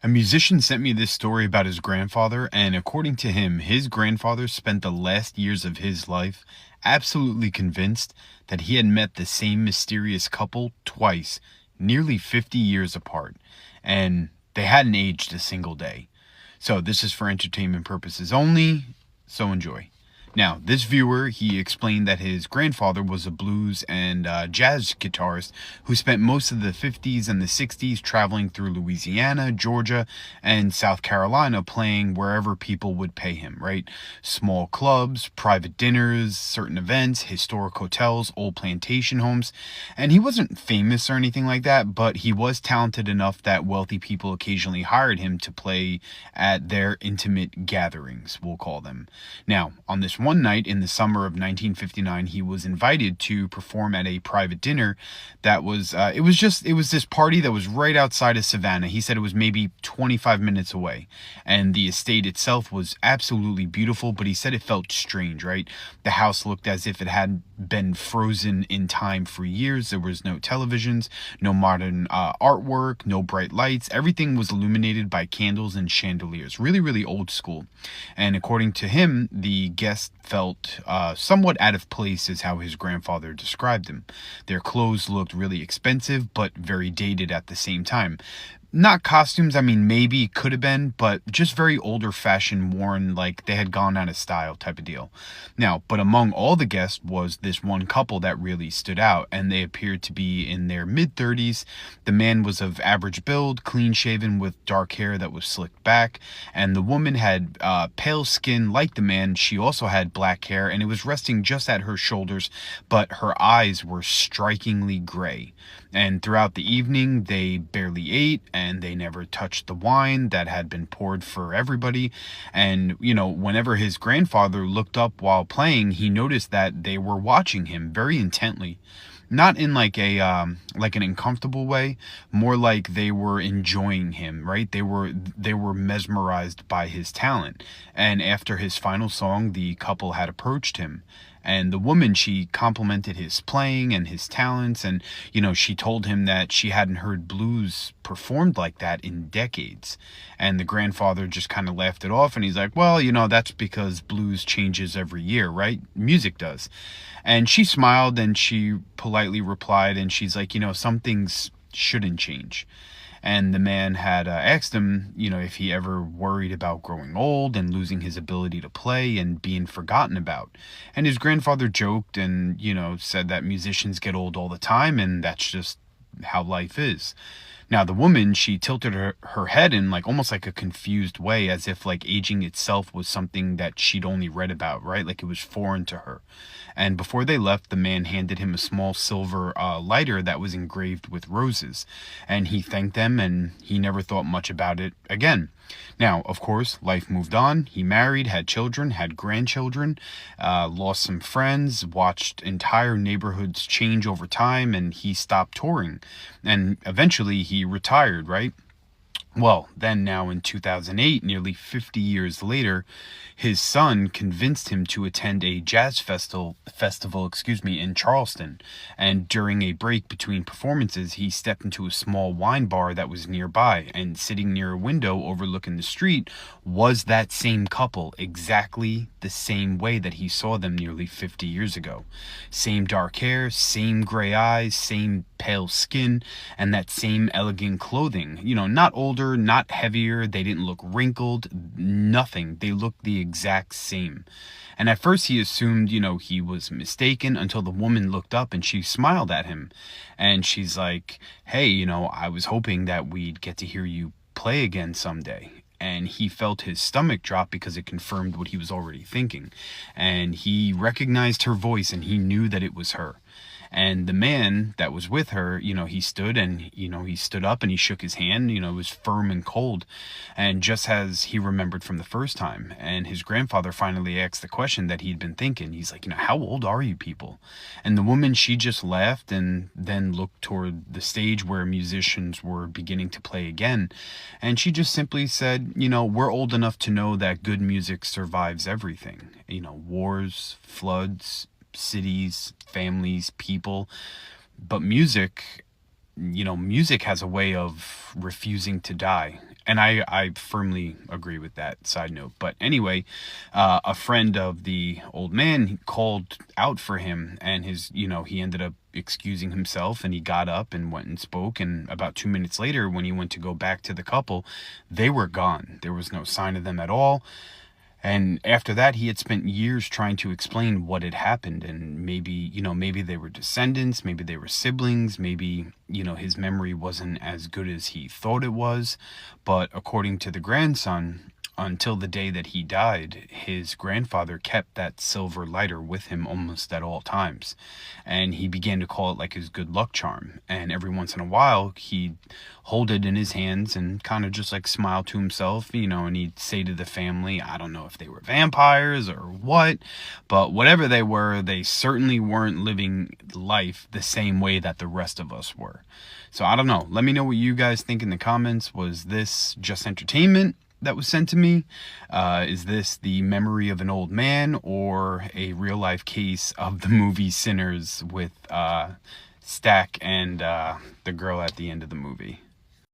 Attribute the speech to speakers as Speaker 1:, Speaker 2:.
Speaker 1: A musician sent me this story about his grandfather, and according to him, his grandfather spent the last years of his life absolutely convinced that he had met the same mysterious couple twice, nearly 50 years apart, and they hadn't aged a single day. So, this is for entertainment purposes only, so enjoy. Now, this viewer, he explained that his grandfather was a blues and jazz guitarist who spent most of the 50s and the 60s traveling through Louisiana, Georgia, and South Carolina playing wherever people would pay him, right? Small clubs, private dinners, certain events, historic hotels, old plantation homes. And he wasn't famous or anything like that, but he was talented enough that wealthy people occasionally hired him to play at their intimate gatherings, we'll call them. Now, on this one night in the summer of 1959, he was invited to perform at a private dinner that was, it was this party that was right outside of Savannah. He said it was maybe 25 minutes away. And the estate itself was absolutely beautiful, but he said it felt strange, right? The house looked as if it had been frozen in time for years. There was no televisions, no modern artwork, no bright lights. Everything was illuminated by candles and chandeliers. Really, really old school. And according to him, the guest felt somewhat out of place, is how his grandfather described them. Their clothes looked really expensive, but very dated at the same time. Not costumes, I mean, maybe could have been, but just very older fashioned, worn, like they had gone out of style type of deal. Now, but among all the guests was this one couple that really stood out, and they appeared to be in their mid 30s. The man was of average build, clean shaven with dark hair that was slicked back, and the woman had pale skin like the man. She also had black hair, and it was resting just at her shoulders, but her eyes were strikingly gray. And throughout the evening, they barely ate and they never touched the wine that had been poured for everybody. And, you know, whenever his grandfather looked up while playing, he noticed that they were watching him very intently. Not in like an uncomfortable way, more like they were enjoying him, right? They were mesmerized by his talent. And after his final song, the couple had approached him, and the woman, she complimented his playing and his talents, and she told him that she hadn't heard blues performed like that in decades. And the grandfather just kind of laughed it off, and he's like, well, that's because blues changes every year, right? Music does. And she smiled and she politely replied, and she's like, some things shouldn't change. And the man had asked him, if he ever worried about growing old and losing his ability to play and being forgotten about. And his grandfather joked and, said that musicians get old all the time and that's just how life is. Now, the woman, she tilted her head in like almost like a confused way, as if like aging itself was something that she'd only read about, right? Like it was foreign to her. And before they left, the man handed him a small silver lighter that was engraved with roses. And he thanked them and he never thought much about it again. Now, of course, life moved on. He married, had children, had grandchildren, lost some friends, watched entire neighborhoods change over time, and he stopped touring. And eventually he retired, right? Well, then now in 2008, nearly 50 years later, his son convinced him to attend a jazz festival, in Charleston. And during a break between performances, he stepped into a small wine bar that was nearby, and sitting near a window overlooking the street was that same couple, exactly the same way that he saw them nearly 50 years ago. Same dark hair, same gray eyes, same pale skin, and that same elegant clothing. Not older, not heavier, they didn't look wrinkled, nothing. They looked the exact same. And at first he assumed, he was mistaken, until the woman looked up and she smiled at him. And she's like, hey, I was hoping that we'd get to hear you play again someday. And he felt his stomach drop because it confirmed what he was already thinking. And he recognized her voice and he knew that it was her. And the man that was with her, he stood and, he stood up and he shook his hand. It was firm and cold. And just as he remembered from the first time. And his grandfather finally asked the question that he'd been thinking. He's like, how old are you people? And the woman, she just laughed and then looked toward the stage where musicians were beginning to play again. And she just simply said, we're old enough to know that good music survives everything. Wars, floods, cities, families, people. But music has a way of refusing to die. And I firmly agree with that, side note. But anyway, a friend of the old man called out for him, and he ended up excusing himself, and he got up and went and spoke. And about 2 minutes later, when he went to go back to the couple, they were gone. There was no sign of them at all. And after that, he had spent years trying to explain what had happened. And maybe they were descendants, maybe they were siblings, maybe, his memory wasn't as good as he thought it was. But according to the grandson, until the day that he died, his grandfather kept that silver lighter with him almost at all times. And he began to call it like his good luck charm. And every once in a while, he'd hold it in his hands and kind of just like smile to himself, and he'd say to the family, I don't know if they were vampires or what, but whatever they were, they certainly weren't living life the same way that the rest of us were. So I don't know. Let me know what you guys think in the comments. Was this just entertainment that was sent to me? Is this the memory of an old man, or a real life case of the movie Sinners with Stack and the girl at the end of the movie?